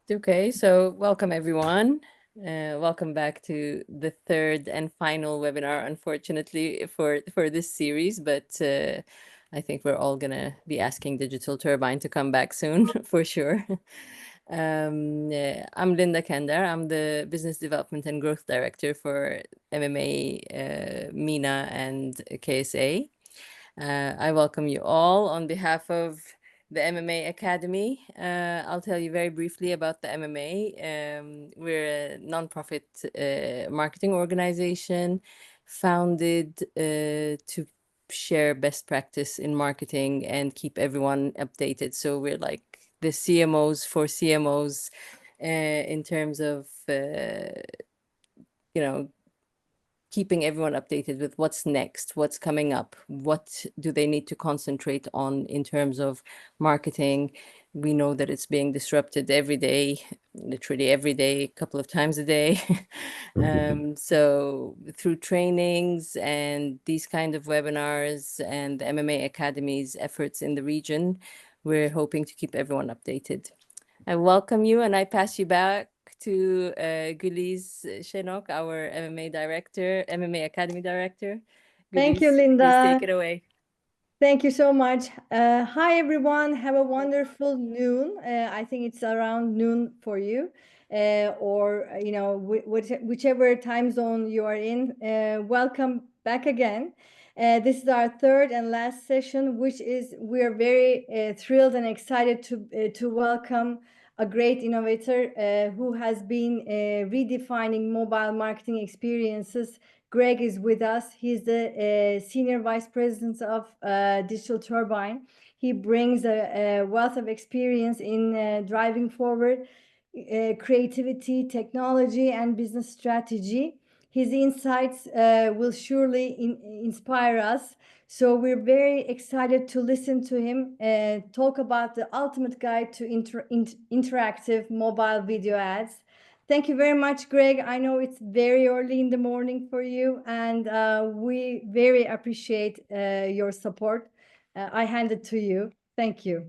Okay, so welcome everyone. Welcome back to the third and final webinar, unfortunately, for this series, but I think we're all gonna be asking Digital Turbine to come back soon for sure. I'm Linda Kender. I'm the Business Development and Growth Director for MMA, MENA, and KSA. I welcome you all on behalf of the MMA Academy. I'll tell you very briefly about the MMA. We're a nonprofit marketing organization founded to share best practice in marketing and keep everyone updated. So we're like the CMOs for CMOs in terms of, you know, keeping everyone updated with what's next, what's coming up, what do they need to concentrate on in terms of marketing. We know that it's being disrupted every day, literally every day, a couple of times a day. So through trainings and these kind of webinars and the MMA Academy's efforts in the region, we're hoping to keep everyone updated. I welcome you and I pass you back to Guliz Shenok, our MMA director, MMA Academy director. Thank you, Guliz, please take Linda. it away. Thank you so much. Hi, everyone. Have a wonderful noon. I think it's around noon for you, or whichever time zone you are in. Welcome back again. This is our third and last session, which is we are very thrilled and excited to welcome a great innovator who has been redefining mobile marketing experiences. Greg is with us. He's the Senior Vice President of Digital Turbine. He brings a wealth of experience in driving forward creativity, technology, and business strategy. His insights will surely inspire us. So we're very excited to listen to him talk about the ultimate guide to interactive mobile video ads. Thank you very much, Greg. I know it's very early in the morning for you, and we very appreciate your support. I hand it to you. Thank you.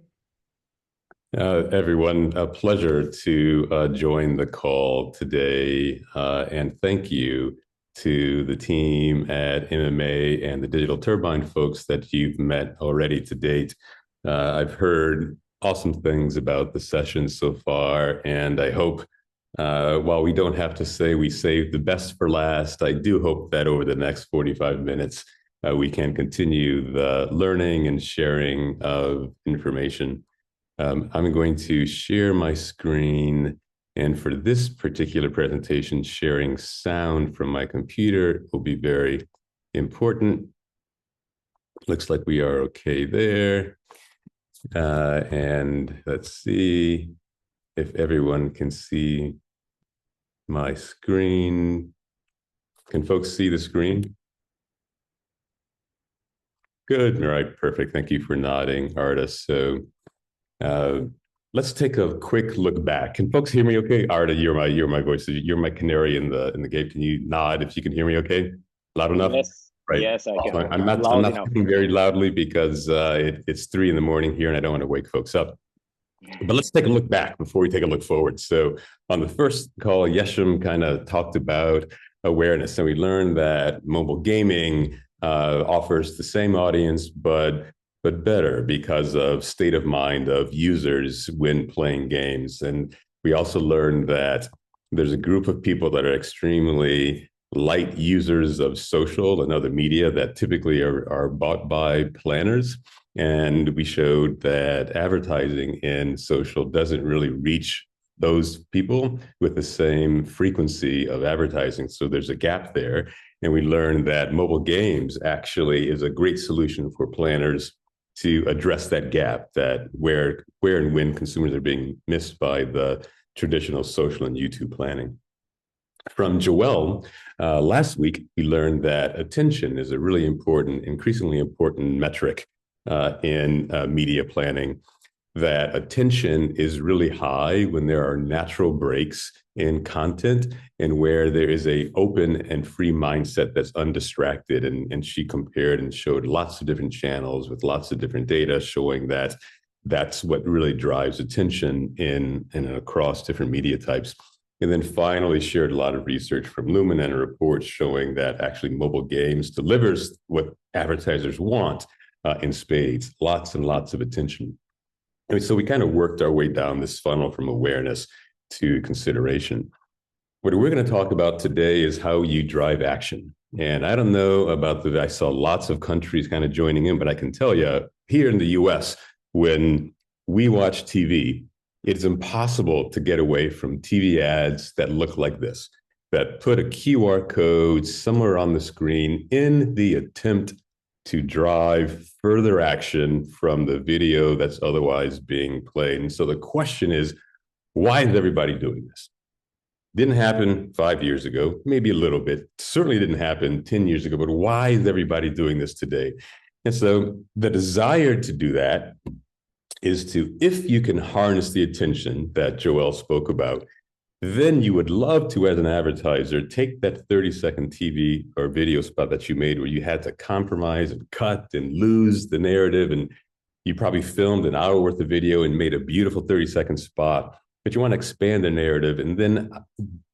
Everyone, a pleasure to join the call today. And thank you to the team at MMA and the Digital Turbine folks that you've met already to date. I've heard awesome things about the session so far, and I hope while we don't have to say we saved the best for last, I do hope that over the next 45 minutes, we can continue the learning and sharing of information. I'm going to share my screen, and for this particular presentation, sharing sound from my computer will be very important. Looks like we are okay there. And let's see if everyone can see my screen. Can folks see the screen? Good. All right, perfect. Thank you for nodding, artists. So let's take a quick look back. Can folks hear me okay? Arda, you're my voice. You're my canary in the gate. Can you nod if you can hear me okay? Loud enough? Yes. Right. Yes, I can. I'm not speaking very loudly because it's 3 a.m. here and I don't want to wake folks up. But let's take a look back before we take a look forward. So on the first call, Yesham kind of talked about awareness, and we learned that mobile gaming offers the same audience, but better because of state of mind of users when playing games. And we also learned that there's a group of people that are extremely light users of social and other media that typically are bought by planners. And we showed that advertising in social doesn't really reach those people with the same frequency of advertising. So there's a gap there. And we learned that mobile games actually is a great solution for planners to address that gap, that where and when consumers are being missed by the traditional social and YouTube planning. From Joelle, last week, we learned that attention is a really important, increasingly important metric in media planning, that attention is really high when there are natural breaks in content and where there is a open and free mindset that's undistracted. And she compared and showed lots of different channels with lots of different data showing that that's what really drives attention in and across different media types. And then finally shared a lot of research from Lumen and reports showing that actually mobile games delivers what advertisers want in spades, lots and lots of attention. And so we kind of worked our way down this funnel from awareness to consideration. What we're going to talk about today is how you drive action. And I don't know about I saw lots of countries kind of joining in, but I can tell you here in the US, when we watch TV, it's impossible to get away from TV ads that look like this, that put a QR code somewhere on the screen in the attempt to drive further action from the video that's otherwise being played. And so the question is, why is everybody doing this? Didn't happen 5 years ago, maybe a little bit. Certainly didn't happen 10 years ago, but why is everybody doing this today? And so the desire to do that is to, if you can harness the attention that Joelle spoke about, then you would love to, as an advertiser, take that 30-second TV or video spot that you made where you had to compromise and cut and lose the narrative, and you probably filmed an hour worth of video and made a beautiful 30-second spot, but you want to expand the narrative. And then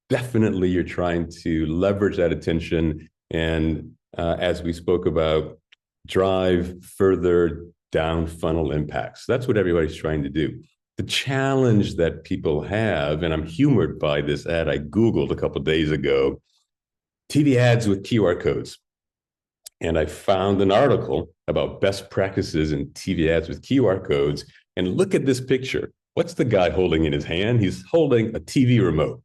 definitely you're trying to leverage that attention and, as we spoke about, drive further down funnel impacts. That's what everybody's trying to do. The challenge that people have, and I'm humored by this ad I Googled a couple of days ago, TV ads with QR codes. And I found an article about best practices in TV ads with QR codes. And look at this picture. What's the guy holding in his hand? He's holding a TV remote.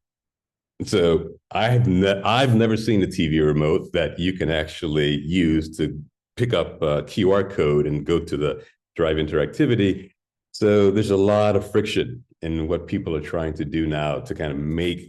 So I've never seen a TV remote that you can actually use to pick up a QR code and go to the drive interactivity. So there's a lot of friction in what people are trying to do now to kind of make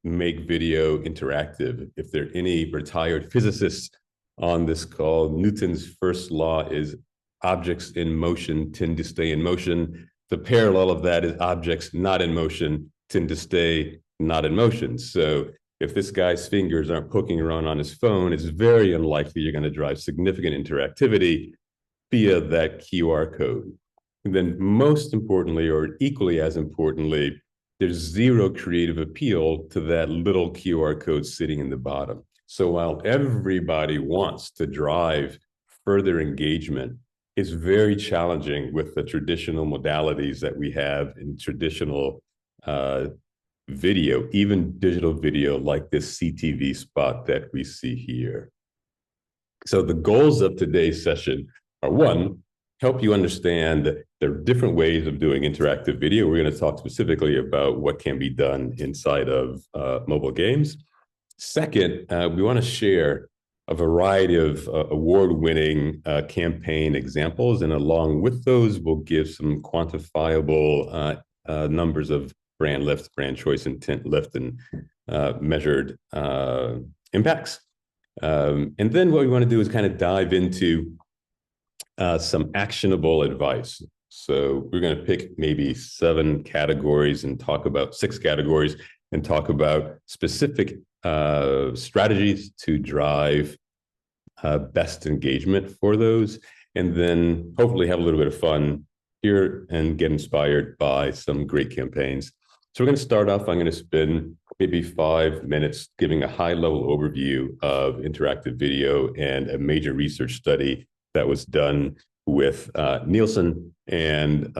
video interactive. If there are any retired physicists on this call, Newton's first law is objects in motion tend to stay in motion. The parallel of that is objects not in motion tend to stay not in motion. So if this guy's fingers aren't poking around on his phone, it's very unlikely you're going to drive significant interactivity via that QR code. And then most importantly, or equally as importantly, there's zero creative appeal to that little QR code sitting in the bottom. So while everybody wants to drive further engagement, it's very challenging with the traditional modalities that we have in traditional video, even digital video like this CTV spot that we see here. So the goals of today's session are, one, help you understand that there are different ways of doing interactive video. We're going to talk specifically about what can be done inside of mobile games. Second, we want to share a variety of award-winning campaign examples, and along with those, we'll give some quantifiable numbers of brand lift, brand choice, intent lift, and measured impacts. And then what we want to do is kind of dive into some actionable advice. So we're going to pick maybe 7 categories and talk about 6 categories and talk about specific strategies to drive best engagement for those, and then hopefully have a little bit of fun here and get inspired by some great campaigns. So we're going to start off, I'm going to spend maybe 5 minutes giving a high-level overview of interactive video and a major research study that was done with Nielsen and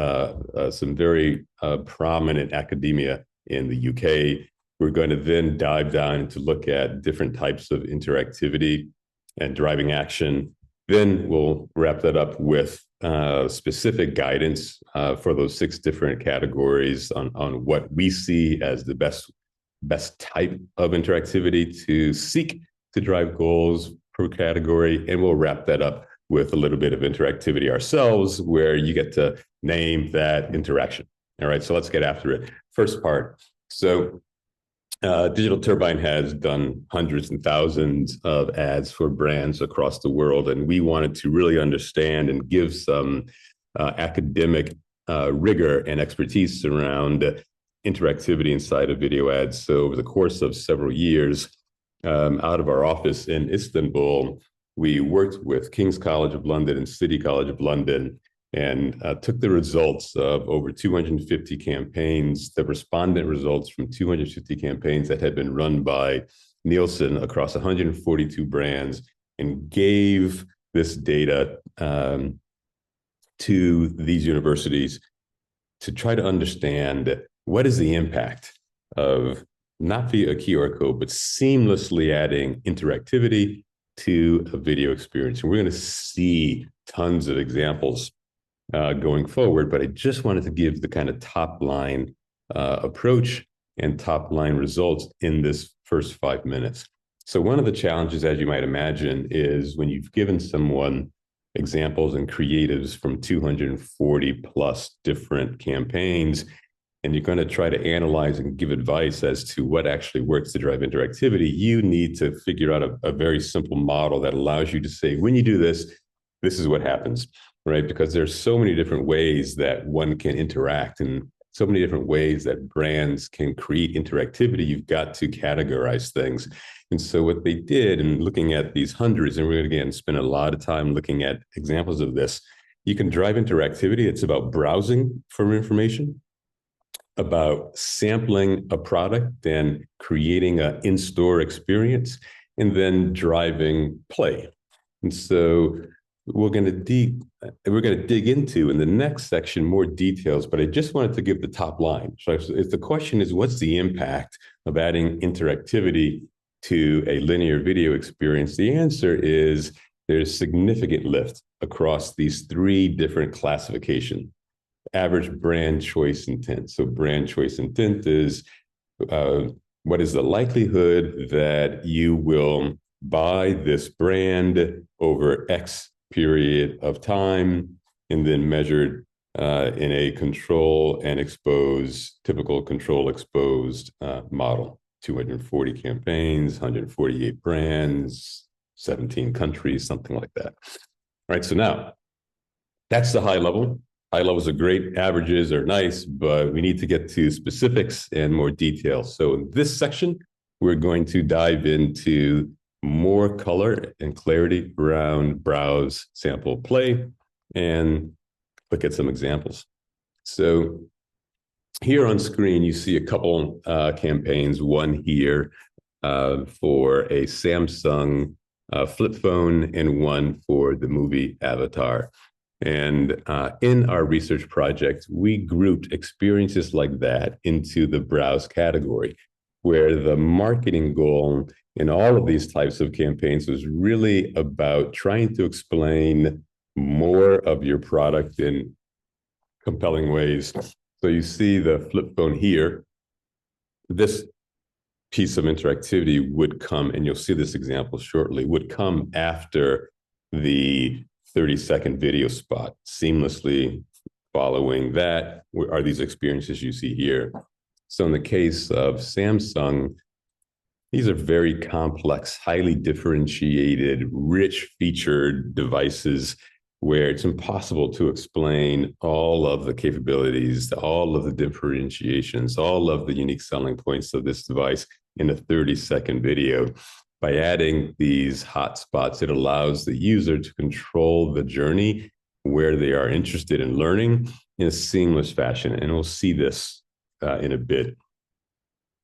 some very prominent academia in the UK. We're going to then dive down to look at different types of interactivity and driving action. Then we'll wrap that up with specific guidance for those 6 different categories on what we see as the best type of interactivity to seek to drive goals per category. And we'll wrap that up with a little bit of interactivity ourselves, where you get to name that interaction. All right, so let's get after it. First part. So Digital Turbine has done hundreds and thousands of ads for brands across the world, and we wanted to really understand and give some academic rigor and expertise around interactivity inside of video ads. So over the course of several years, out of our office in Istanbul, we worked with King's College of London and City College of London and took the results of over 250 campaigns, the respondent results from 250 campaigns that had been run by Nielsen across 142 brands, and gave this data to these universities to try to understand what is the impact of, not via a QR code, but seamlessly adding interactivity to a video experience. And we're going to see tons of examples going forward, but I just wanted to give the kind of top line approach and top line results in this first 5 minutes. So one of the challenges, as you might imagine, is when you've given someone examples and creatives from 240 plus different campaigns, and you're going to try to analyze and give advice as to what actually works to drive interactivity, you need to figure out a very simple model that allows you to say, when you do this, this is what happens, right? Because there's so many different ways that one can interact and so many different ways that brands can create interactivity. You've got to categorize things. And so what they did, in looking at these hundreds, and we're going to, again, spend a lot of time looking at examples of this, you can drive interactivity. It's about browsing for information, about sampling a product and creating an in-store experience, and then driving play. And so we're going to dig into in the next section more details, but I just wanted to give the top line. So if the question is, what's the impact of adding interactivity to a linear video experience? The answer is there's significant lift across these three different classifications. Average brand choice intent. So brand choice intent is what is the likelihood that you will buy this brand over X period of time, and then measured in a control and expose, typical control exposed model. 240 campaigns, 148 brands, 17 countries, something like that. All right, so now that's the high level. High levels are great, averages are nice, but we need to get to specifics and more detail. So in this section, we're going to dive into more color and clarity around browse, sample, play, and look at some examples. So here on screen, you see a couple campaigns, one here for a Samsung flip phone and one for the movie Avatar. And in our research project, we grouped experiences like that into the browse category, where the marketing goal in all of these types of campaigns was really about trying to explain more of your product in compelling ways. So you see the flip phone here. This piece of interactivity would come, and you'll see this example shortly, would come after the 30-second video spot. Seamlessly following that are these experiences you see here. So in the case of Samsung, these are very complex, highly differentiated, rich featured devices where it's impossible to explain all of the capabilities, all of the differentiations, all of the unique selling points of this device in a 30-second video. By adding these hotspots, it allows the user to control the journey where they are interested in learning in a seamless fashion. And we'll see this in a bit.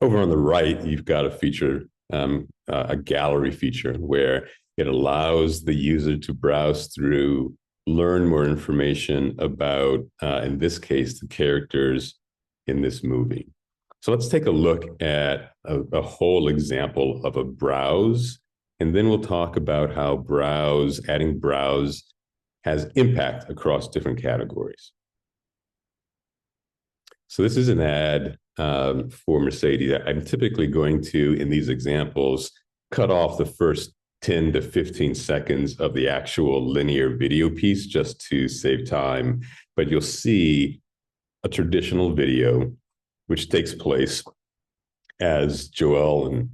Over on the right, you've got a feature, a gallery feature, where it allows the user to browse through, learn more information about, in this case, the characters in this movie. So let's take a look at a whole example of a browse, and then we'll talk about how adding browse has impact across different categories. So this is an ad for Mercedes. I'm typically going to, in these examples, cut off the first 10 to 15 seconds of the actual linear video piece just to save time. But you'll see a traditional video, which takes place, as Joel and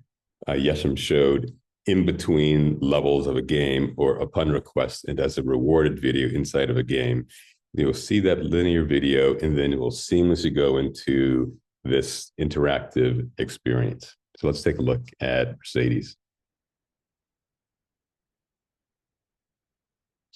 Yesham showed, in between levels of a game or upon request, and as a rewarded video inside of a game. You'll see that linear video, and then it will seamlessly go into this interactive experience. So let's take a look at Mercedes.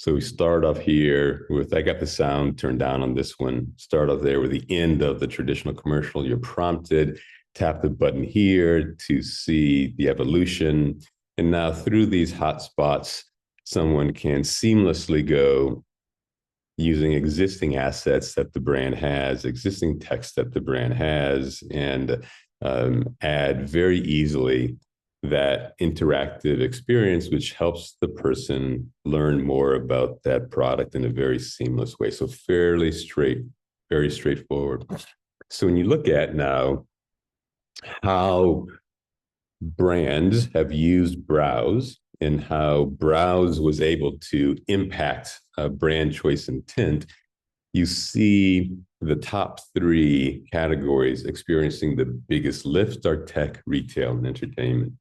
So we start off here with, I got the sound turned down on this one. Start off there with the end of the traditional commercial. You're prompted, tap the button here to see the evolution. And now through these hotspots, someone can seamlessly go using existing assets that the brand has, existing text that the brand has, and add very easily that interactive experience, which helps the person learn more about that product in a very seamless way. So very straightforward. So when you look at now how brands have used Browse and how Browse was able to impact brand choice intent, you see the top three categories experiencing the biggest lift are tech, retail, and entertainment.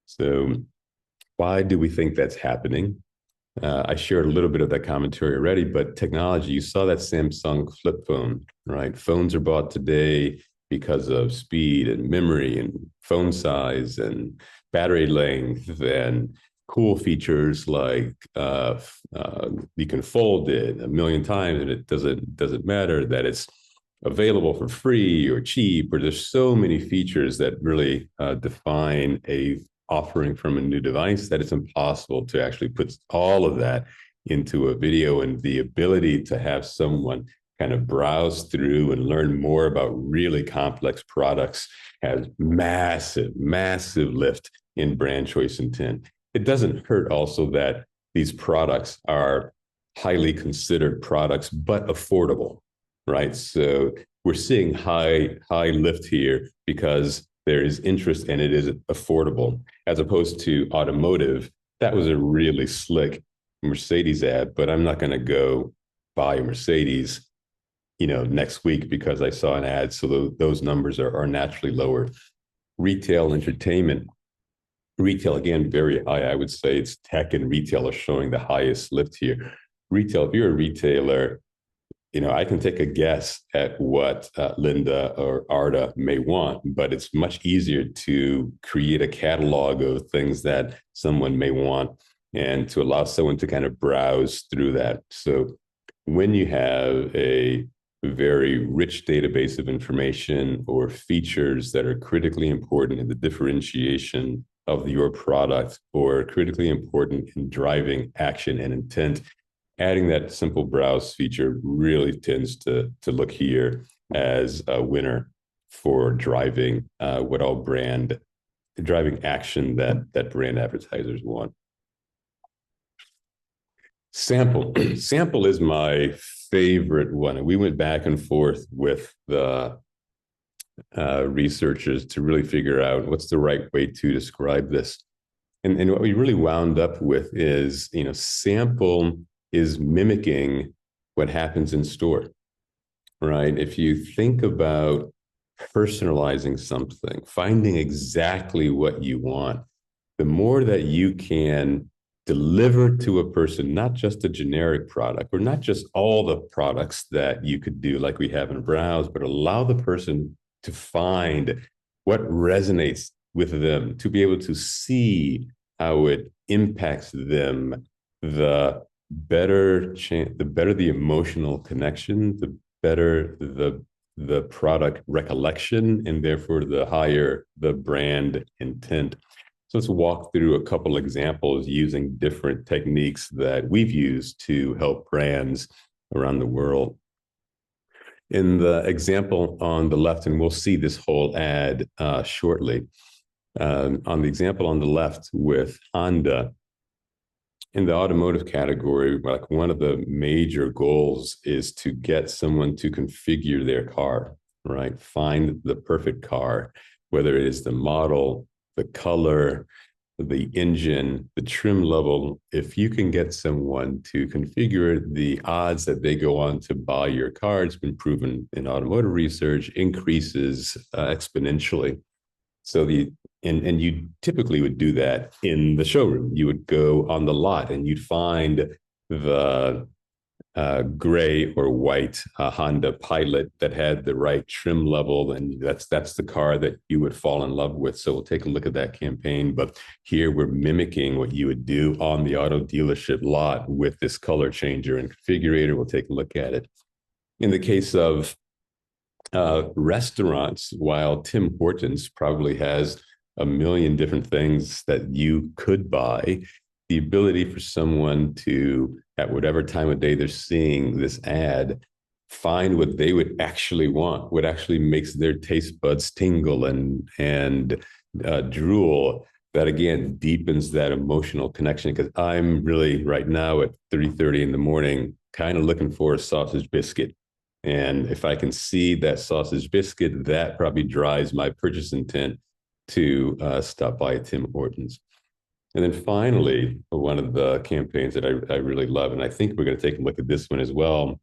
So why do we think that's happening? I shared a little bit of that commentary already, but technology, you saw that Samsung flip phone, right? Phones are bought today because of speed and memory and phone size and battery length and cool features like you can fold it a million times and it doesn't matter that it's available for free or cheap, or there's so many features that really define a offering from a new device that it's impossible to actually put all of that into a video. And the ability to have someone kind of browse through and learn more about really complex products has massive lift in brand choice intent. It doesn't hurt also that these products are highly considered products, but affordable, right? So we're seeing high lift here because there is interest and it is affordable, as opposed to automotive. That was a really slick Mercedes ad, but I'm not going to go buy a Mercedes, next week because I saw an ad. So those numbers are naturally lower. Retail, entertainment. Retail, again, very high. I would say it's tech and retail are showing the highest lift here. Retail, if you're a retailer, I can take a guess at what Linda or Arda may want, but it's much easier to create a catalog of things that someone may want and to allow someone to kind of browse through that. So when you have a very rich database of information or features that are critically important in the differentiation of your product or critically important in driving action and intent, adding that simple browse feature really tends to look here as a winner for driving driving action that brand advertisers want. Sample is my favorite one. And we went back and forth with the researchers to really figure out what's the right way to describe this. And what we really wound up with is, sample is mimicking what happens in store, right? If you think about personalizing something, finding exactly what you want, the more that you can deliver to a person, not just a generic product or not just all the products that you could do like we have in Browse, but allow the person to find what resonates with them, to be able to see how it impacts them, the better the emotional connection, the better the product recollection, and therefore the higher the brand intent. So let's walk through a couple examples using different techniques that we've used to help brands around the world. In the example on the left, and we'll see this whole ad shortly, on the example on the left with Honda, in the automotive category, like one of the major goals is to get someone to configure their car, right? Find the perfect car, whether it is the model, the color, the engine, the trim level. If you can get someone to configure it, the odds that they go on to buy your car, it's been proven in automotive research, increases exponentially. So and you typically would do that in the showroom. You would go on the lot and you'd find the gray or white Honda Pilot that had the right trim level, and that's the car that you would fall in love with. So we'll take a look at that campaign. But here we're mimicking what you would do on the auto dealership lot with this color changer and configurator. We'll take a look at it. In the case of restaurants, while Tim Hortons probably has a million different things that you could buy, the ability for someone to, at whatever time of day they're seeing this ad, find what they would actually want, what actually makes their taste buds tingle and drool, that again deepens that emotional connection. Because I'm really right now at 3:30 in the morning kind of looking for a sausage biscuit. And if I can see that sausage biscuit, that probably drives my purchase intent to stop by Tim Hortons. And then finally, one of the campaigns that I really love, and I think we're going to take a look at this one as well,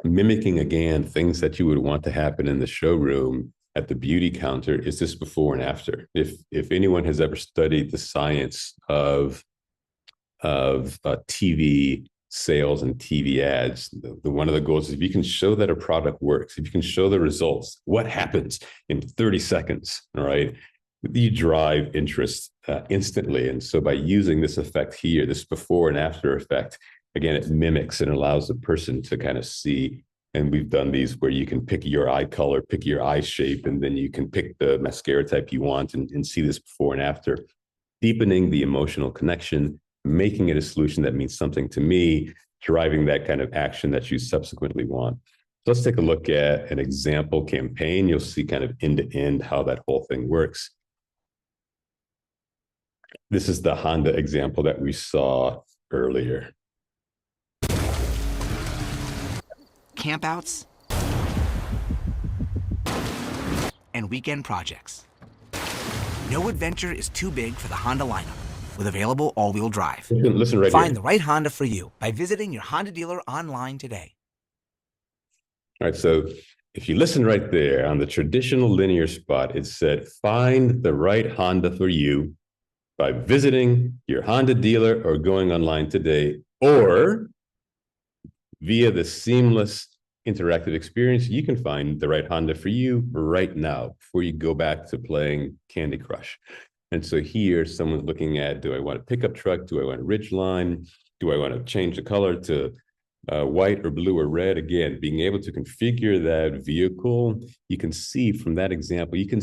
mimicking again things that you would want to happen in the showroom at the beauty counter, is this before and after. If anyone has ever studied the science of TV sales and TV ads, one of the goals is if you can show that a product works, if you can show the results, what happens in 30 seconds, all right, you drive interest instantly. And so by using this effect here, this before and after effect, again, it mimics and allows the person to kind of see. And we've done these where you can pick your eye color, pick your eye shape, and then you can pick the mascara type you want and see this before and after, deepening the emotional connection, making it a solution that means something to me, driving that kind of action that you subsequently want. So let's take a look at an example campaign. You'll see kind of end to end how that whole thing works. This is the Honda example that we saw earlier. Campouts and weekend projects. No adventure is too big for the Honda lineup. With available all-wheel drive. Listen right Find here. the right Honda for you by visiting your Honda dealer online today. All right, so if you listen right there on the traditional linear spot, it said, find the right Honda for you by visiting your Honda dealer or going online today, or via the seamless interactive experience, you can find the right Honda for you right now before you go back to playing Candy Crush. And so here, someone's looking at, do I want a pickup truck? Do I want a Ridgeline? Do I want to change the color to white or blue or red? Again, being able to configure that vehicle, you can see from that example, you can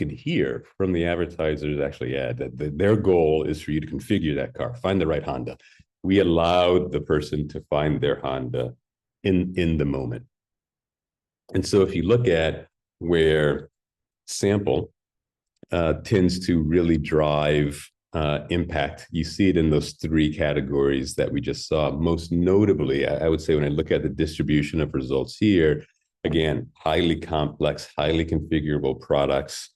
hear from the advertisers actually ad that their goal is for you to configure that car, find the right Honda. We allowed the person to find their Honda in the moment. And so if you look at where sample tends to really drive impact, you see it in those three categories that we just saw. Most notably, I would say when I look at the distribution of results here, again, highly complex, highly configurable products.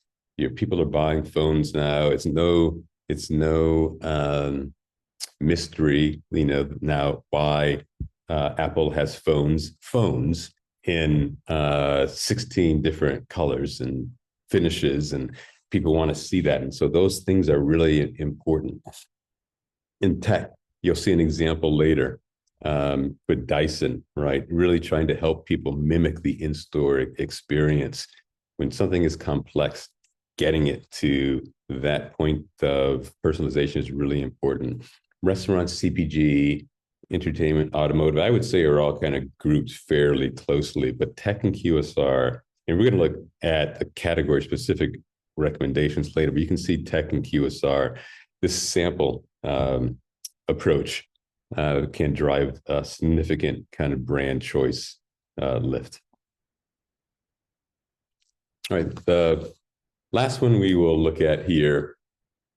People are buying phones now. It's no mystery, now why Apple has phones in 16 different colors and finishes, and people want to see that. And so those things are really important. In tech, you'll see an example later with Dyson, right? Really trying to help people mimic the in-store experience. When something is complex, getting it to that point of personalization is really important. Restaurants, CPG, entertainment, automotive, I would say are all kind of grouped fairly closely, but tech and QSR, and we're going to look at the category specific recommendations later, but you can see tech and QSR. This sample approach can drive a significant kind of brand choice lift. All right, the last one we will look at here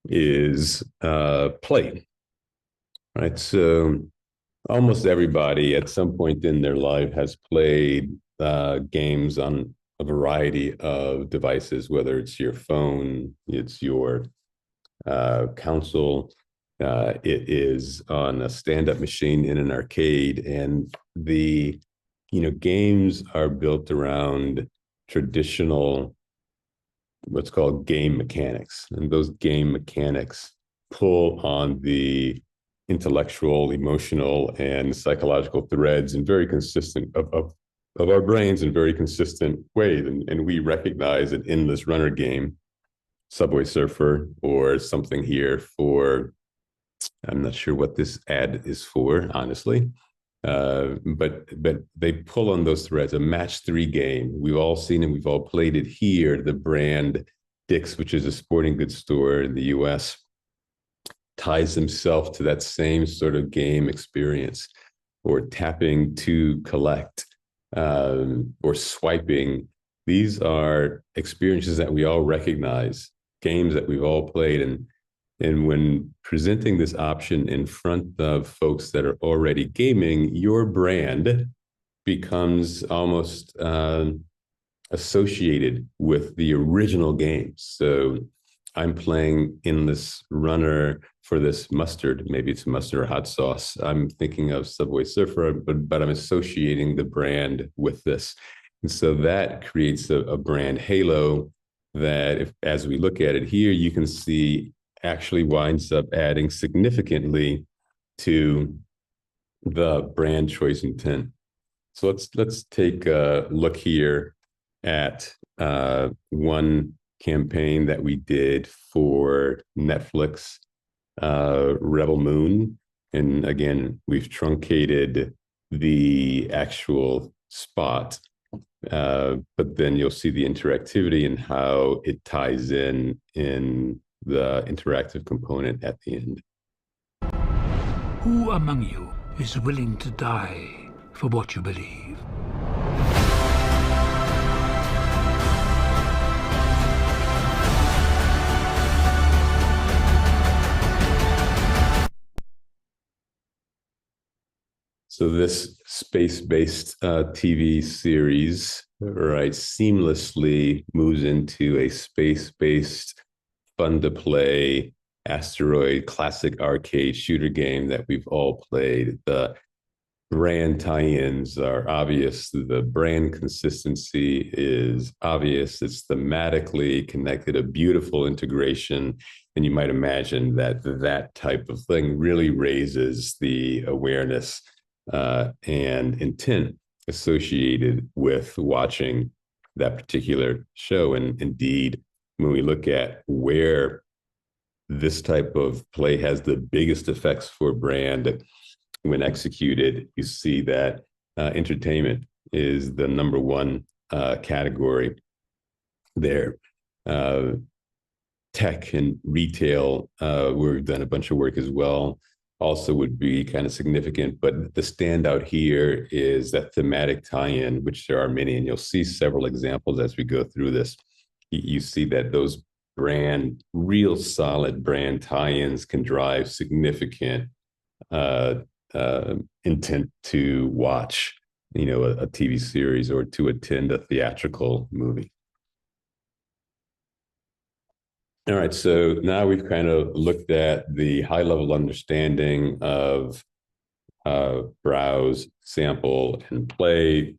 is play. Right, so almost everybody at some point in their life has played games on a variety of devices, whether it's your phone, it's your console, it is on a stand-up machine in an arcade. And the games are built around traditional, what's called game mechanics. And those game mechanics pull on the intellectual, emotional, and psychological threads and very consistent of our brains in very consistent ways. And we recognize an endless runner game, Subway Surfer, or something here for, I'm not sure what this ad is for, honestly. But they pull on those threads. A match 3 game. We've all seen it. We've all played it here. The brand Dick's, which is a sporting goods store in the U.S., ties himself to that same sort of game experience, or tapping to collect, or swiping. These are experiences that we all recognize, games that we've all played. And when presenting this option in front of folks that are already gaming, your brand becomes almost associated with the original game. So I'm playing Endless Runner for this mustard. Maybe it's mustard or hot sauce. I'm thinking of Subway Surfer, but I'm associating the brand with this. And so that creates a brand halo that, if, as we look at it here, you can see actually winds up adding significantly to the brand choice intent. So let's take a look here at one campaign that we did for Netflix, Rebel Moon. And again, we've truncated the actual spot, but then you'll see the interactivity and how it ties in the interactive component at the end. Who among you is willing to die for what you believe? So this space-based TV series, right, seamlessly moves into a space-based, fun-to-play asteroid classic arcade shooter game that we've all played. The brand tie-ins are obvious. The brand consistency is obvious. It's thematically connected, a beautiful integration. And you might imagine that that type of thing really raises the awareness and intent associated with watching that particular show. And indeed, when we look at where this type of play has the biggest effects for brand, when executed, you see that entertainment is the number one category there. Tech and retail, where we've done a bunch of work as well, also would be kind of significant. But the standout here is that thematic tie-in, which there are many, and you'll see several examples as we go through this. You see that those real solid brand tie-ins can drive significant intent to watch, a TV series or to attend a theatrical movie. All right, so now we've kind of looked at the high-level understanding of browse, sample, and play.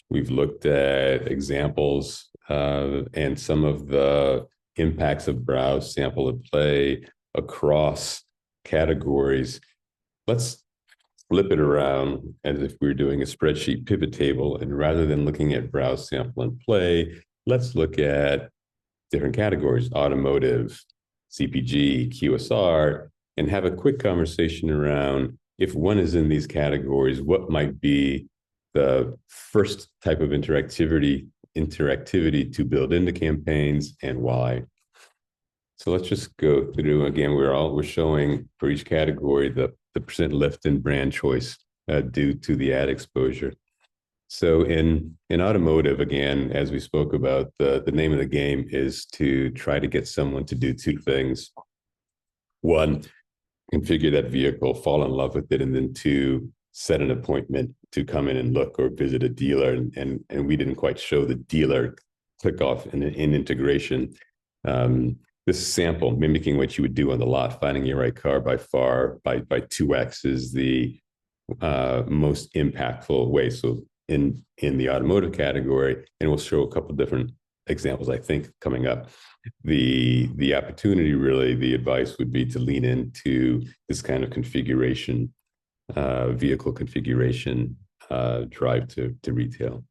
We've looked at examples and some of the impacts of browse, sample, and play across categories. Let's flip it around as if we were doing a spreadsheet pivot table, and rather than looking at browse, sample, and play, let's look at different categories: automotive, CPG, QSR, and have a quick conversation around, if one is in these categories, what might be the first type of interactivity to build into campaigns and why. So let's just go through again. We're showing for each category the percent lift in brand choice due to the ad exposure. So in automotive, again, as we spoke about, the name of the game is to try to get someone to do two things. One, configure that vehicle, fall in love with it, and then two, set an appointment to come in and look or visit a dealer. And we didn't quite show the dealer click off in integration. This sample, mimicking what you would do on the lot, finding your right car by 2x is the most impactful way. So in the automotive category, and we'll show a couple different examples, I think, coming up. The opportunity, really, the advice would be to lean into this kind of configuration, vehicle configuration, drive to retail.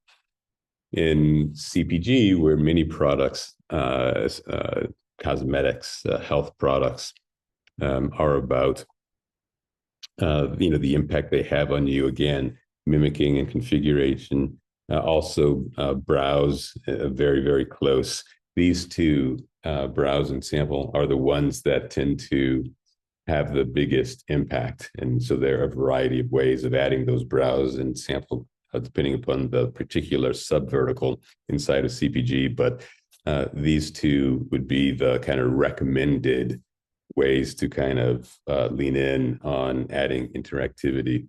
In CPG, where many products, cosmetics, health products, are about the impact they have on you. Again, mimicking and configuration. Also, browse, very, very close. These two, browse and sample, are the ones that tend to have the biggest impact. And so there are a variety of ways of adding those browse and sample, depending upon the particular subvertical inside of CPG. But these two would be the kind of recommended ways to kind of lean in on adding interactivity.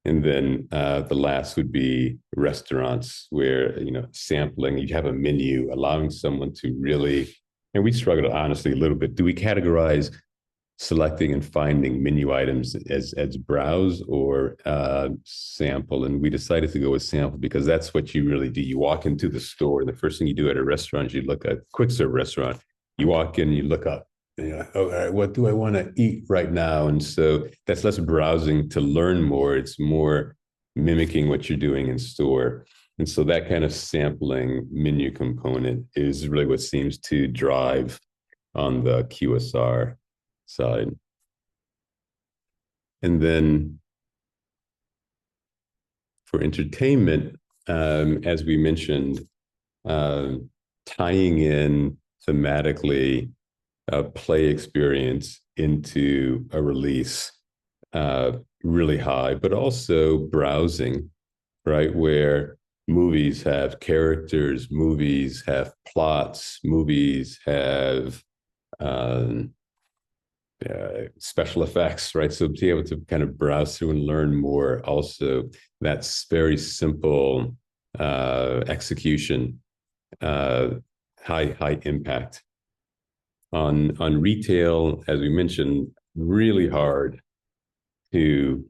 And then the last would be restaurants, where, sampling, you have a menu, allowing someone to really, and we struggled honestly a little bit. Do we categorize selecting and finding menu items as browse or sample? And we decided to go with sample, because that's what you really do. You walk into the store, the first thing you do at a restaurant is you look at a quick serve restaurant. You walk in, you look up, and you're like, oh, all right, what do I want to eat right now? And so that's less browsing to learn more. It's more mimicking what you're doing in store. And so that kind of sampling menu component is really what seems to drive on the QSR side. And then for entertainment, as we mentioned, tying in thematically a play experience into a release, really high, but also browsing, right? Where movies have characters, movies have plots, movies have special effects, right? So to be able to kind of browse through and learn more, also that's very simple execution, high impact. On retail, as we mentioned, really hard to,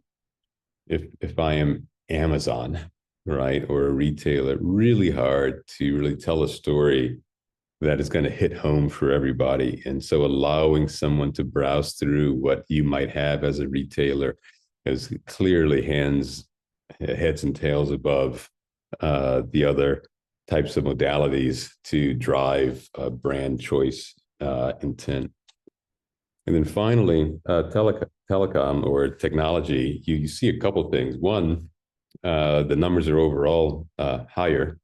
if I am Amazon, right, or a retailer, really hard to really tell a story that is going to hit home for everybody. And so allowing someone to browse through what you might have as a retailer is clearly heads and tails above the other types of modalities to drive brand choice intent. And then finally, telecom or technology, you see a couple of things. One, the numbers are overall higher.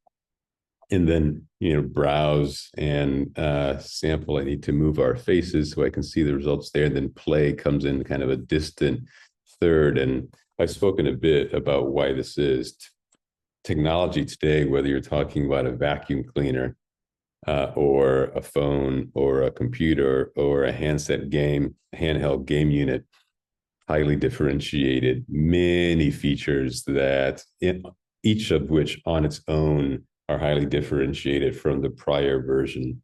And then, browse and sample. I need to move our faces so I can see the results there. And then play comes in kind of a distant third. And I've spoken a bit about why this is. Technology today, whether you're talking about a vacuum cleaner or a phone or a computer or a handheld game unit, highly differentiated, many features that each of which on its own are highly differentiated from the prior version,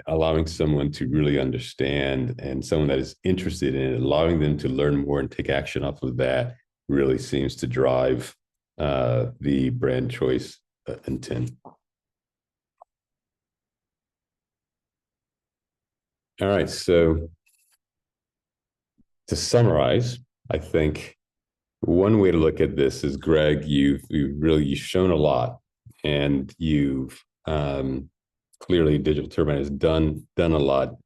allowing someone to really understand, and someone that is interested in it, allowing them to learn more and take action off of that, really seems to drive the brand choice intent. All right, so to summarize, I think one way to look at this is, Greg, you've shown a lot, and you've clearly Digital Turbine has done a lot,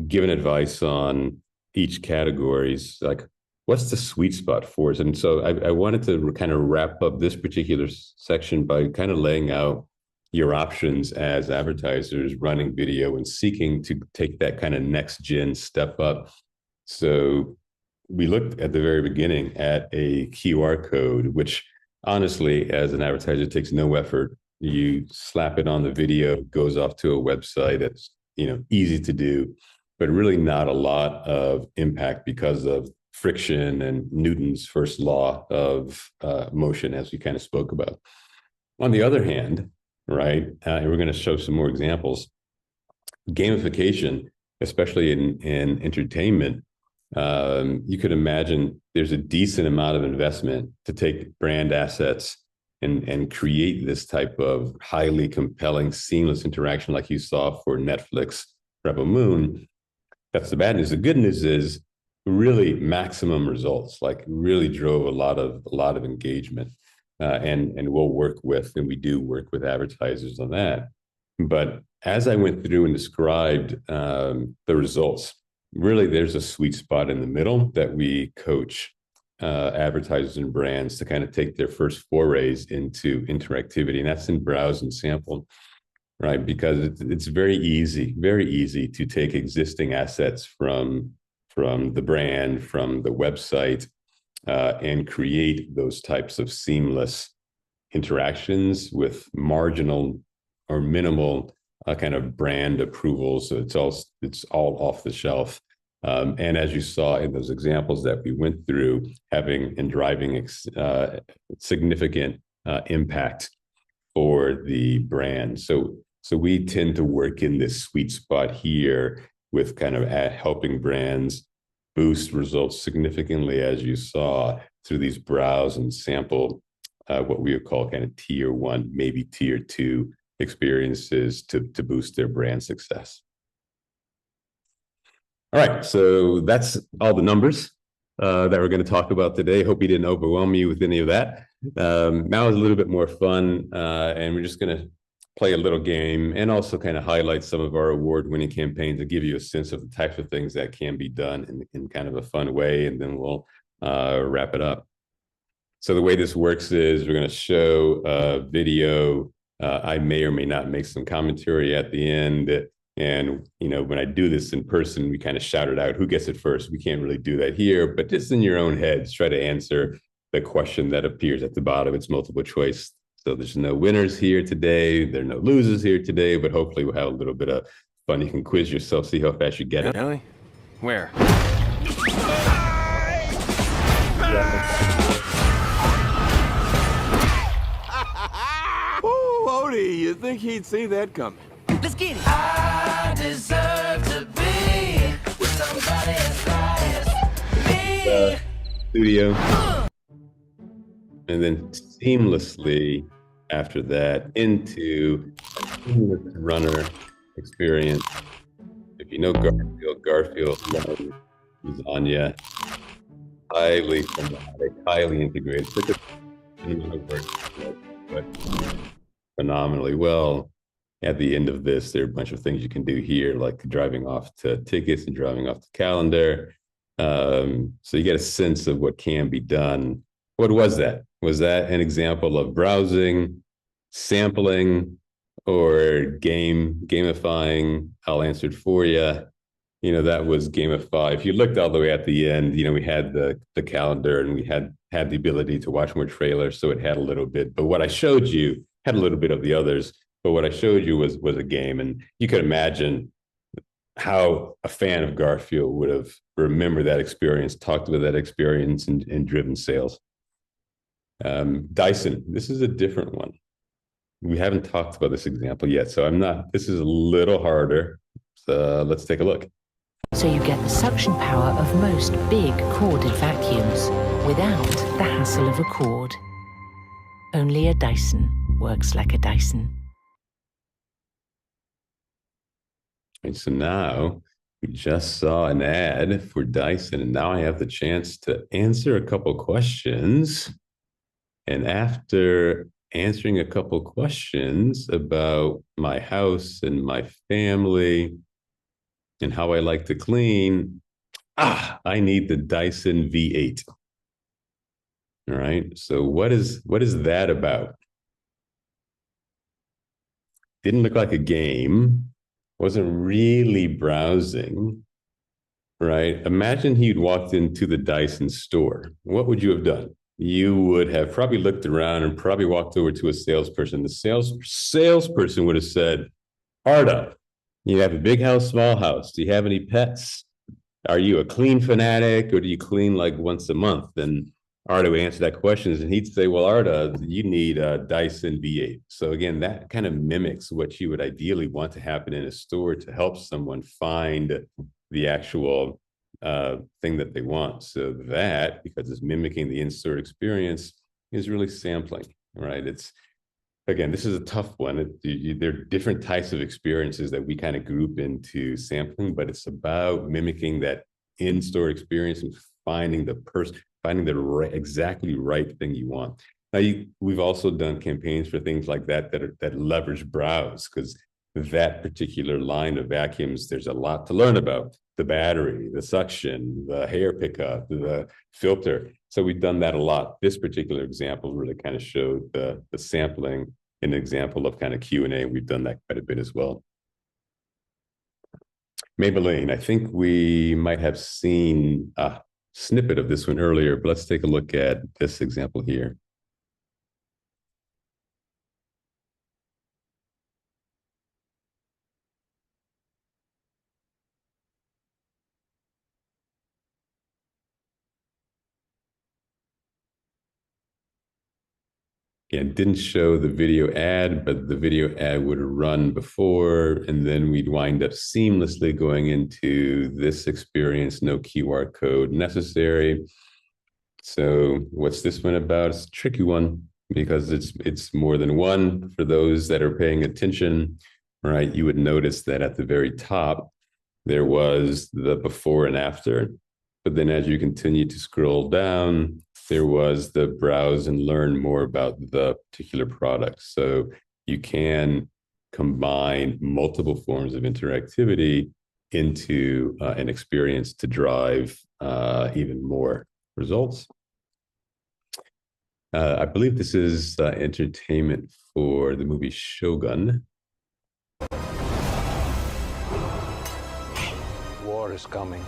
given advice on each categories, like what's the sweet spot for us. And so I wanted to kind of wrap up this particular section by kind of laying out your options as advertisers running video and seeking to take that kind of next gen step up. So we looked at the very beginning at a QR code, which honestly, as an advertiser, takes no effort. You slap it on the video, goes off to a website that's easy to do, but really not a lot of impact because of friction and Newton's first law of motion, as we kind of spoke about. On the other hand, right, and we're going to show some more examples, gamification, especially in entertainment, you could imagine there's a decent amount of investment to take brand assets and create this type of highly compelling, seamless interaction like you saw for Netflix Rebel Moon. That's the bad news. The good news is really maximum results, like really drove a lot of engagement. And we'll work with, and we do work with advertisers on that. But as I went through and described the results, really there's a sweet spot in the middle that we coach advertisers and brands to kind of take their first forays into interactivity, and that's in browse and sample, right? Because it's very easy to take existing assets from the brand, from the website, and create those types of seamless interactions with marginal or minimal kind of brand approval. So it's all off the shelf. And as you saw in those examples that we went through, having and driving significant impact for the brand. So we tend to work in this sweet spot here with kind of helping brands boost results significantly, as you saw, through these browse and sample, what we would call kind of tier 1, maybe tier 2 experiences to boost their brand success. All right, so that's all the numbers that we're going to talk about today. Hope you didn't overwhelm you with any of that. Now is a little bit more fun, and we're just going to play a little game and also kind of highlight some of our award-winning campaigns to give you a sense of the types of things that can be done in kind of a fun way, and then we'll wrap it up. So the way this works is we're going to show a video. I may or may not make some commentary at the end. And, you know, when I do this in person, we kind of shout it out, who gets it first? We can't really do that here, but just in your own heads, try to answer the question that appears at the bottom. It's multiple choice. So there's no winners here today. There are no losers here today, but hopefully we'll have a little bit of fun. You can quiz yourself, see how fast you get it. Really? Where? Oh, Odie, you'd think he'd see that coming. Let's get it. I deserve to be with somebody as fly as me. Studio. And then seamlessly after that into a seamless runner experience. If you know Garfield loves lasagna, highly integrated. Took a amount of work, but phenomenally well. At the end of this, there are a bunch of things you can do here, like driving off to tickets and driving off the calendar. So you get a sense of what can be done. What was that? Was that an example of browsing, sampling, or gamifying? I'll answer it for you. You know, that was gamify. If you looked all the way at the end, you know, we had the calendar and we had the ability to watch more trailers, so it had a little bit. But what I showed you had a little bit of the others. But what I showed you was a game, and you could imagine how a fan of Garfield would have remembered that experience, talked about that experience, and driven sales. Dyson, this is a different one. We haven't talked about this example yet, so this is a little harder. So let's take a look. So you get the suction power of most big corded vacuums without the hassle of a cord. Only a Dyson works like a Dyson. And so now we just saw an ad for Dyson, and now I have the chance to answer a couple questions. And after answering a couple questions about my house and my family and how I like to clean, I need the Dyson V8. All right. So what is that about? Didn't look like a game. Wasn't really browsing, right? Imagine he'd walked into the Dyson store. What would you have done? You would have probably looked around and probably walked over to a salesperson. The salesperson would have said, Arda, you have a big house, small house. Do you have any pets? Are you a clean fanatic, or do you clean like once a month? And Arda would answer that question, and he'd say, well, Arda, you need a Dyson V8. So again, that kind of mimics what you would ideally want to happen in a store to help someone find the actual thing that they want. So that, because it's mimicking the in-store experience, is really sampling. right? It's, again, this is a tough one. There are different types of experiences that we kind of group into sampling, but it's about mimicking that in-store experience and finding the exactly right thing you want. Now, we've also done campaigns for things like that leverage browse, because that particular line of vacuums, there's a lot to learn about: the battery, the suction, the hair pickup, the filter. So we've done that a lot. This particular example really kind of showed the sampling, an example of kind of Q&A. We've done that quite a bit as well. Maybelline, I think we might have seen a snippet of this one earlier, but let's take a look at this example here. It didn't show the video ad, but the video ad would run before, and then we'd wind up seamlessly going into this experience, no QR code necessary. So what's this one about? It's a tricky one because it's more than one. For those that are paying attention, right, you would notice that at the very top, there was the before and after. But then as you continue to scroll down, there was the browse and learn more about the particular product. So you can combine multiple forms of interactivity into an experience to drive even more results. I believe this is entertainment for the movie Shogun. War is coming.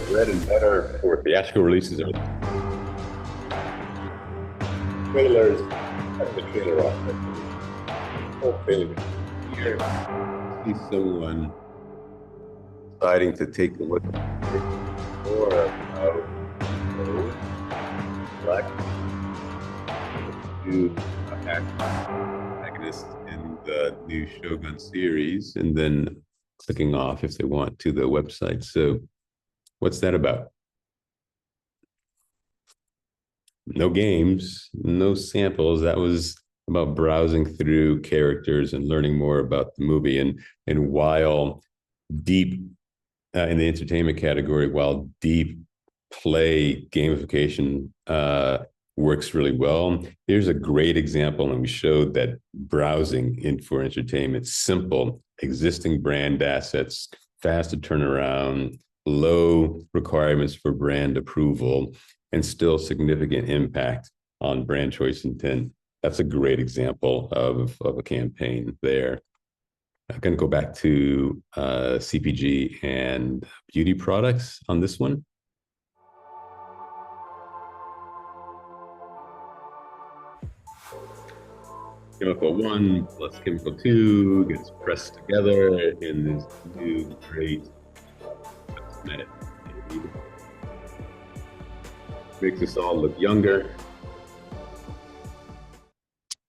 Bread and butter for theatrical releases. Trailers. That's the trailer off. Oh, failure. Here, see someone deciding to take a look more about black new antagonist in the new Shogun series, and then clicking off if they want to the website. So what's that about? No games, no samples. That was about browsing through characters and learning more about the movie. And while deep in the entertainment category, while deep play gamification works really well, here's a great example. And we showed that browsing in for entertainment, simple, existing brand assets, fast to turn around, low requirements for brand approval, and still significant impact on brand choice intent. That's a great example of a campaign there. I'm going to go back to CPG and beauty products on this one. Chemical 1 plus chemical 2 gets pressed together in this new great cosmetic. Makes us all look younger.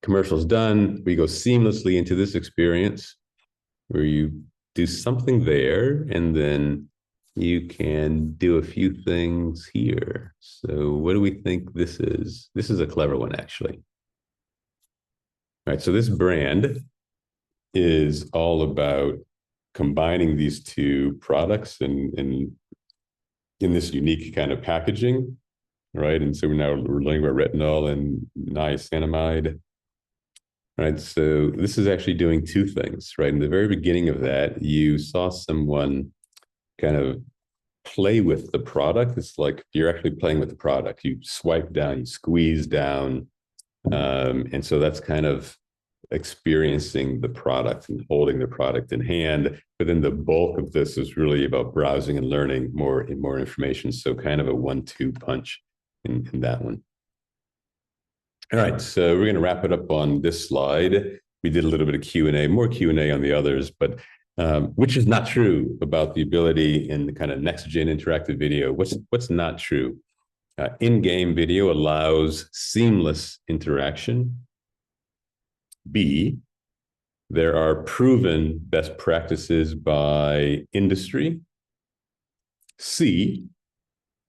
Commercial's done. We go seamlessly into this experience where you do something there and then you can do a few things here. So what do we think this is? This is a clever one, actually. All right, so this brand is all about combining these two products in this unique kind of packaging, right? And so we're learning about retinol and niacinamide, right? So this is actually doing two things, right? In the very beginning of that, you saw someone kind of play with the product. It's like you're actually playing with the product. You swipe down, you squeeze down, and so that's kind of experiencing the product and holding the product in hand. But then the bulk of this is really about browsing and learning more information. So kind of a 1-2 punch in that one. All right, so we're going to wrap it up on this slide. We did a little bit of Q&A, more Q&A on the others, but which is not true about the ability in the kind of next-gen interactive video. What's not true? In-game video allows seamless interaction. B, there are proven best practices by industry C,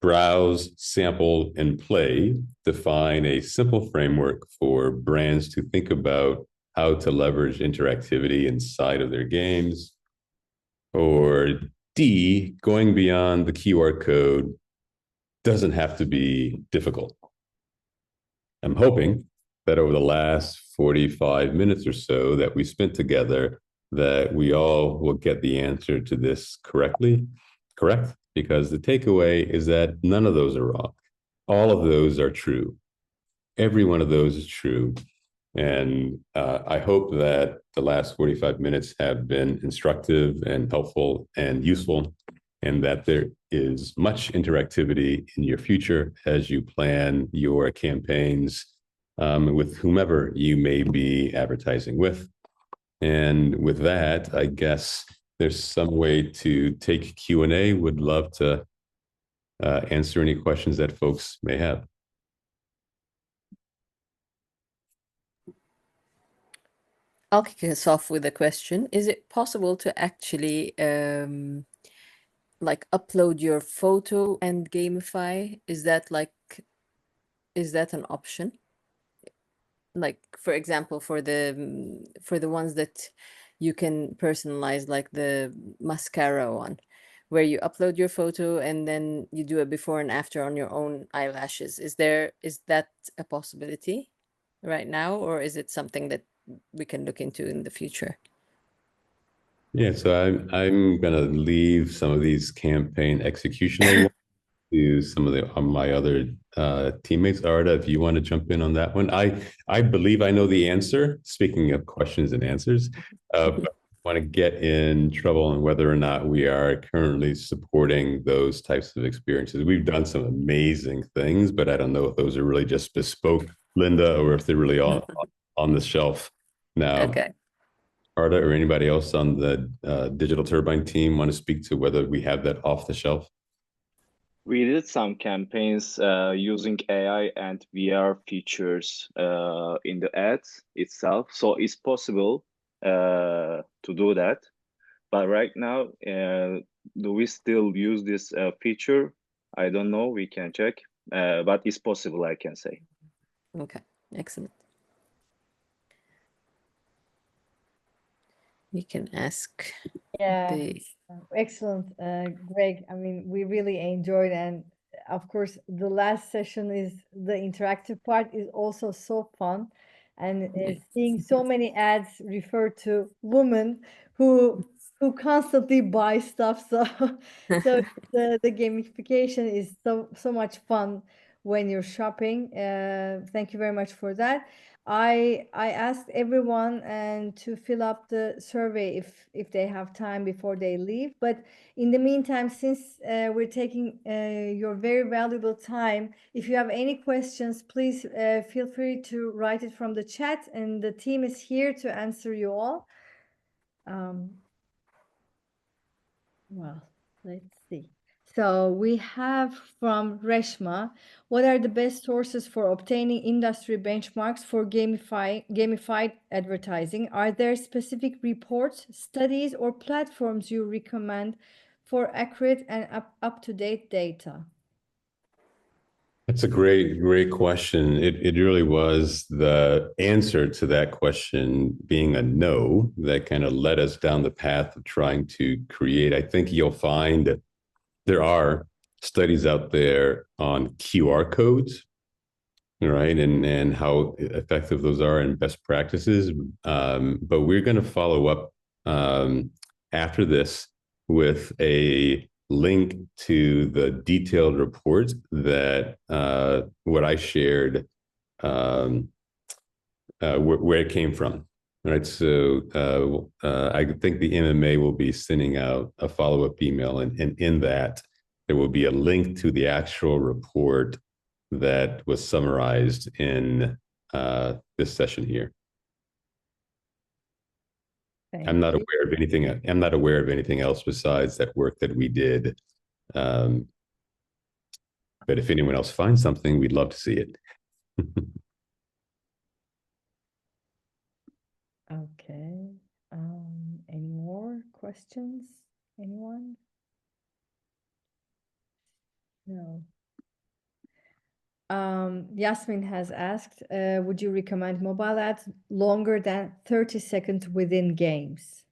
browse, sample, and play. Define a simple framework for brands to think about how to leverage interactivity inside of their games. Or D, going beyond the QR code doesn't have to be difficult. I'm hoping that over the last 45 minutes or so that we spent together, that we all will get the answer to this correct? Because the takeaway is that none of those are wrong. All of those are true. Every one of those is true. And I hope that the last 45 minutes have been instructive and helpful and useful, and that there is much interactivity in your future as you plan your campaigns with whomever you may be advertising with. And with that, I guess there's some way to take Q&A. Would love to answer any questions that folks may have. I'll kick us off with a question. Is it possible to actually like upload your photo and gamify? Is that an option? Like, for example, for the ones that you can personalize, like the mascara one, where you upload your photo and then you do a before and after on your own eyelashes. Is that a possibility right now, or is it something that we can look into in the future? Yeah, so I'm gonna leave some of these campaign executional ones to some of my other teammates. Arda, if you want to jump in on that one, I believe I know the answer. Speaking of questions and answers, but I want to get in trouble on whether or not we are currently supporting those types of experiences. We've done some amazing things, but I don't know if those are really just bespoke, Linda, or if they're really on the shelf now. Okay. Arda or anybody else on the Digital Turbine team want to speak to whether we have that off the shelf? We did some campaigns using AI and VR features in the ads itself. So it's possible to do that. But right now, do we still use this feature? I don't know. We can check. But it's possible, I can say. Okay, excellent. We can ask Yeah, the excellent, Greg. I mean, we really enjoyed, and of course, the last session is the interactive part is also so fun, and seeing so many ads refer to women who constantly buy stuff. So, so the gamification is so much fun when you're shopping. Thank you very much for that. I asked everyone and to fill up the survey if they have time before they leave. But in the meantime, since we're taking your very valuable time, if you have any questions, please feel free to write it from the chat, and the team is here to answer you all. Well, let's see. So we have from Reshma, what are the best sources for obtaining industry benchmarks for gamified advertising? Are there specific reports, studies, or platforms you recommend for accurate and up-to-date data? That's a great question. It really was the answer to that question being a no that kind of led us down the path of trying to create. I think you'll find that there are studies out there on QR codes, right, and how effective those are and best practices. But we're going to follow up after this with a link to the detailed report that what I shared, where it came from. Right, so I think the MMA will be sending out a follow-up email, and in that there will be a link to the actual report that was summarized in this session here. I'm not aware of anything. I'm not aware of anything else besides that work that we did. But if anyone else finds something, we'd love to see it. Okay. Any more questions? Anyone? No. Yasmin has asked, would you recommend mobile ads longer than 30 seconds within games?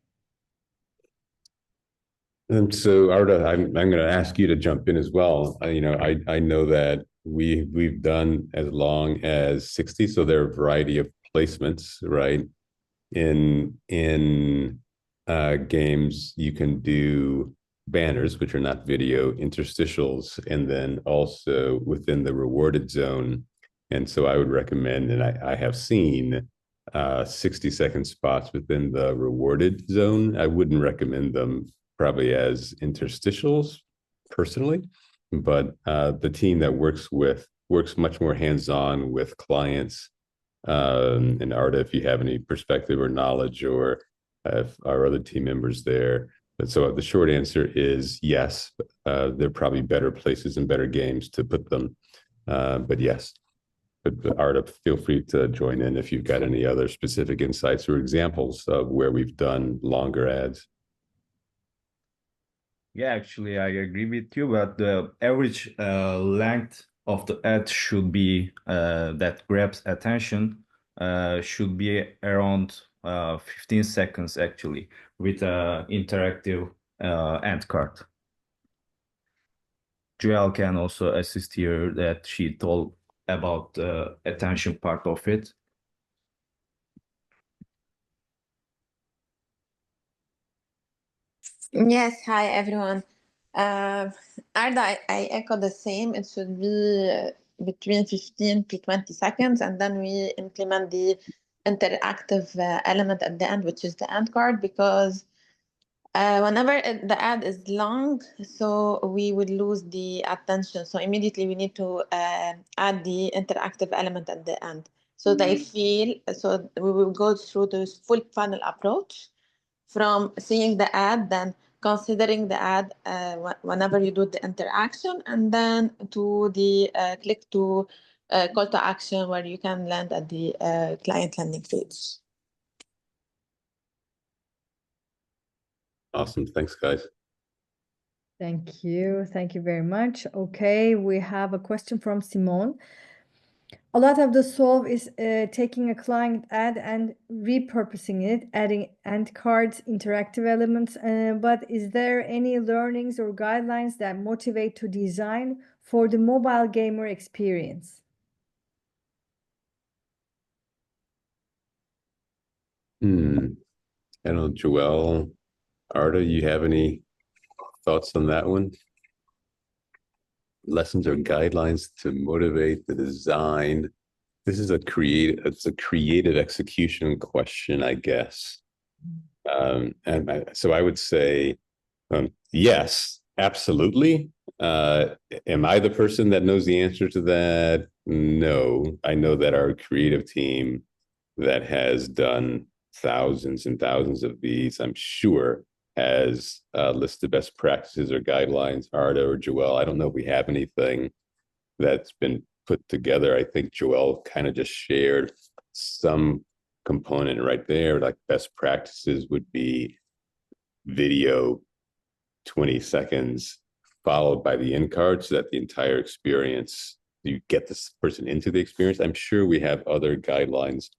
And so, Arda, I'm going to ask you to jump in as well. I know that we've done as long as 60, so there are a variety of placements, right? In games, you can do banners, which are not video, interstitials, and then also within the rewarded zone. And so I would recommend, and I have seen 60-second spots within the rewarded zone. I wouldn't recommend them probably as interstitials personally, but the team that works much more hands-on with clients. And Arda, if you have any perspective or knowledge, or if our other team members there. But so the short answer is yes. There are probably better places and better games to put them. But yes. But Arda, feel free to join in if you've got any other specific insights or examples of where we've done longer ads. Yeah, actually, I agree with you, but the average length of the ad should be that grabs attention should be around 15 seconds actually, with an interactive end card. Joel can also assist here, that she told about the attention part of it. Yes, hi everyone. Arda, I echo the same. It should be between 15 to 20 seconds, and then we implement the interactive element at the end, which is the end card, because whenever the ad is long, so we would lose the attention. So immediately we need to add the interactive element at the end. So they feel, so we will go through this full funnel approach from seeing the ad, then considering the ad whenever you do the interaction, and then to the click to call to action where you can land at the client landing page. Awesome. Thanks, guys. Thank you. Thank you very much. Okay, we have a question from Simone. A lot of the solve is taking a client ad and repurposing it, adding end cards, interactive elements. But is there any learnings or guidelines that motivate to design for the mobile gamer experience? I don't know, Joel, Arda, you have any thoughts on that one? Lessons or guidelines to motivate the design. This is it's a creative execution question, I guess. So I would say, yes, absolutely. Am I the person that knows the answer to that? No. I know that our creative team that has done thousands and thousands of these, I'm sure, has listed best practices or guidelines. Arda or Joel, I don't know if we have anything that's been put together. I think Joel kind of just shared some component right there, like best practices would be video 20 seconds followed by the end card, so that the entire experience, you get this person into the experience. I'm sure we have other guidelines.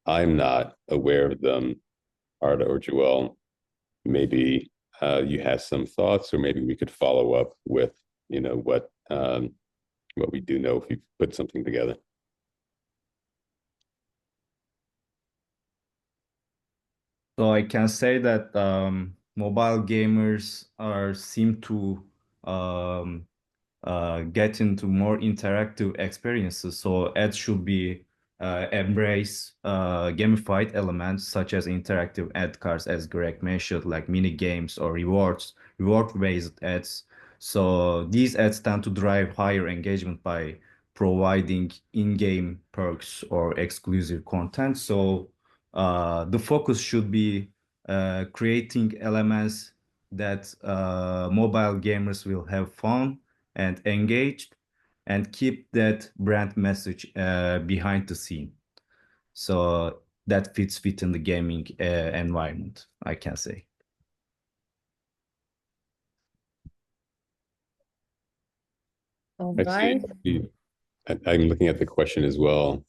I'm not aware of them. Arda or Joel, maybe you have some thoughts, or maybe we could follow up with what we do know if we put something together. So I can say that mobile gamers seem to get into more interactive experiences. So ads should be embrace gamified elements such as interactive ad cards, as Greg mentioned, like mini games or reward-based ads. So these ads tend to drive higher engagement by providing in-game perks or exclusive content. So the focus should be creating elements that mobile gamers will have fun and engaged, and keep that brand message behind the scene. So that fits within the gaming environment, I can say. All I see right. it. I'm looking at the question as well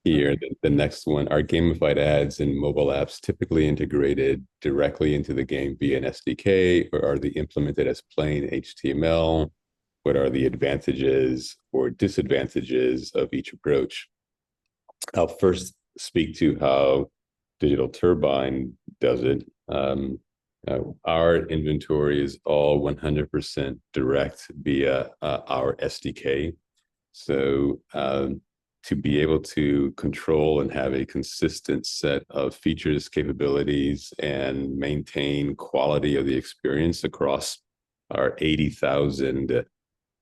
here. The next one, are gamified ads in mobile apps typically integrated directly into the game via an SDK, or are they implemented as plain HTML? What are the advantages or disadvantages of each approach? I'll first speak to how Digital Turbine does it. Our inventory is all 100% direct via our SDK. So to be able to control and have a consistent set of features, capabilities, and maintain quality of the experience across our 80,000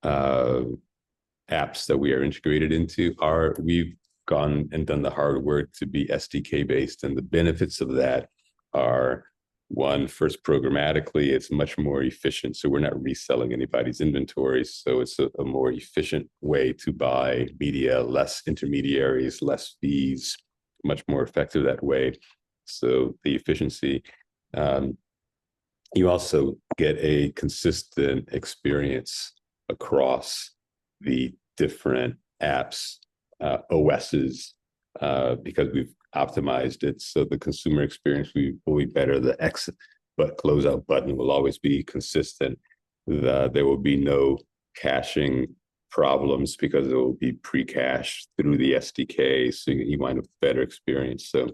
apps that we are integrated into, we've gone and done the hard work to be SDK based, and the benefits of that are, one, first, programmatically, it's much more efficient. So we're not reselling anybody's inventory. So it's a more efficient way to buy media, less intermediaries, less fees, much more effective that way. So the efficiency. You also get a consistent experience across the different apps, OSs, because we've optimized it. So the consumer experience will be better. The exit but closeout button will always be consistent. There will be no caching problems because it will be pre-cached through the SDK. So you wind up with a better experience. So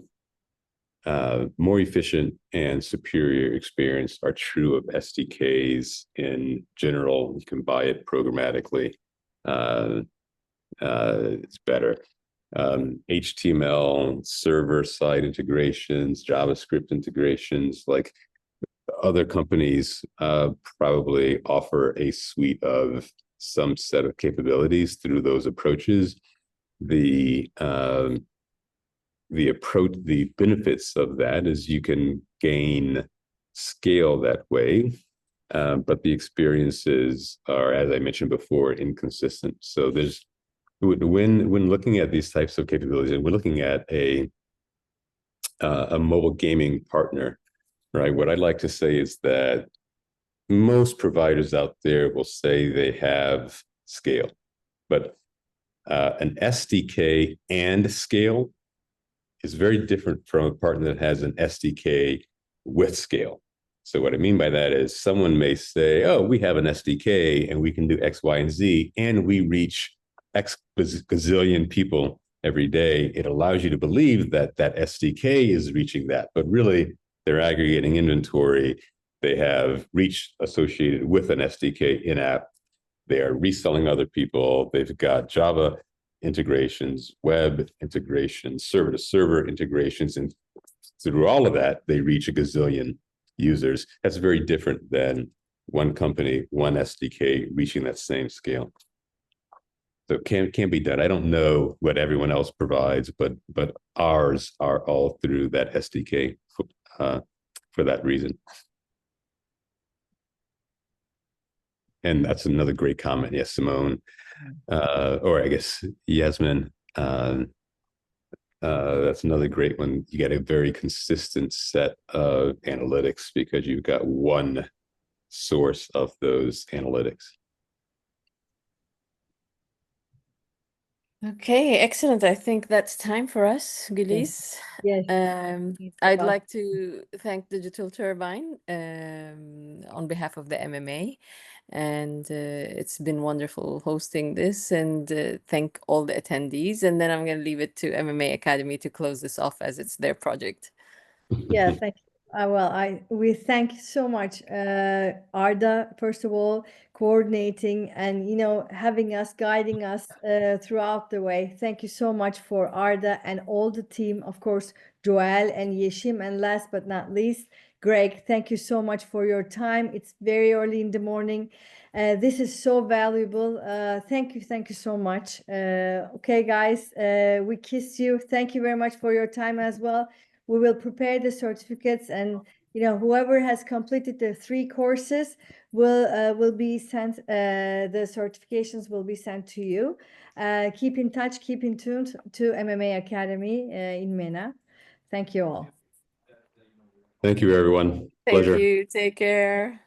more efficient and superior experience are true of SDKs in general. You can buy it programmatically. It's better. HTML, server-side integrations, JavaScript integrations, like other companies probably offer a suite of some set of capabilities through those approaches. The benefits of that is you can gain scale that way, but the experiences are, as I mentioned before, inconsistent. So when looking at these types of capabilities, and we're looking at a mobile gaming partner, right? What I'd like to say is that most providers out there will say they have scale, but an SDK and scale is very different from a partner that has an SDK with scale. So what I mean by that is someone may say, oh, we have an SDK and we can do X, Y, and Z, and we reach X gazillion people every day. It allows you to believe that that SDK is reaching that, but really they're aggregating inventory. They have reach associated with an SDK in-app. They are reselling other people. They've got Java integrations, web integrations, server-to-server integrations, and through all of that, they reach a gazillion users. That's very different than one company, one SDK reaching that same scale. So it can be done. I don't know what everyone else provides, but ours are all through that SDK for that reason. And that's another great comment. Yes, Simone, or I guess Yasmin. That's another great one. You get a very consistent set of analytics because you've got one source of those analytics. Okay, excellent. I think that's time for us, Gulis. Yes. I'd like to thank Digital Turbine on behalf of the MMA, and it's been wonderful hosting this, and thank all the attendees. And then I'm going to leave it to MMA Academy to close this off as it's their project. Yeah, thank you. We thank you so much, Arda, first of all, coordinating and, having us, guiding us throughout the way. Thank you so much for Arda and all the team, of course, Joel and Yeshim, and last but not least, Greg, thank you so much for your time. It's very early in the morning. This is so valuable. Thank you so much. Okay, guys, we kiss you. Thank you very much for your time as well. We will prepare the certificates, and whoever has completed the 3 courses will be sent. The certifications will be sent to you. Keep in touch, keep in tune to MMA Academy in MENA. Thank you all. Thank you, everyone. Thank Pleasure. you. Take care.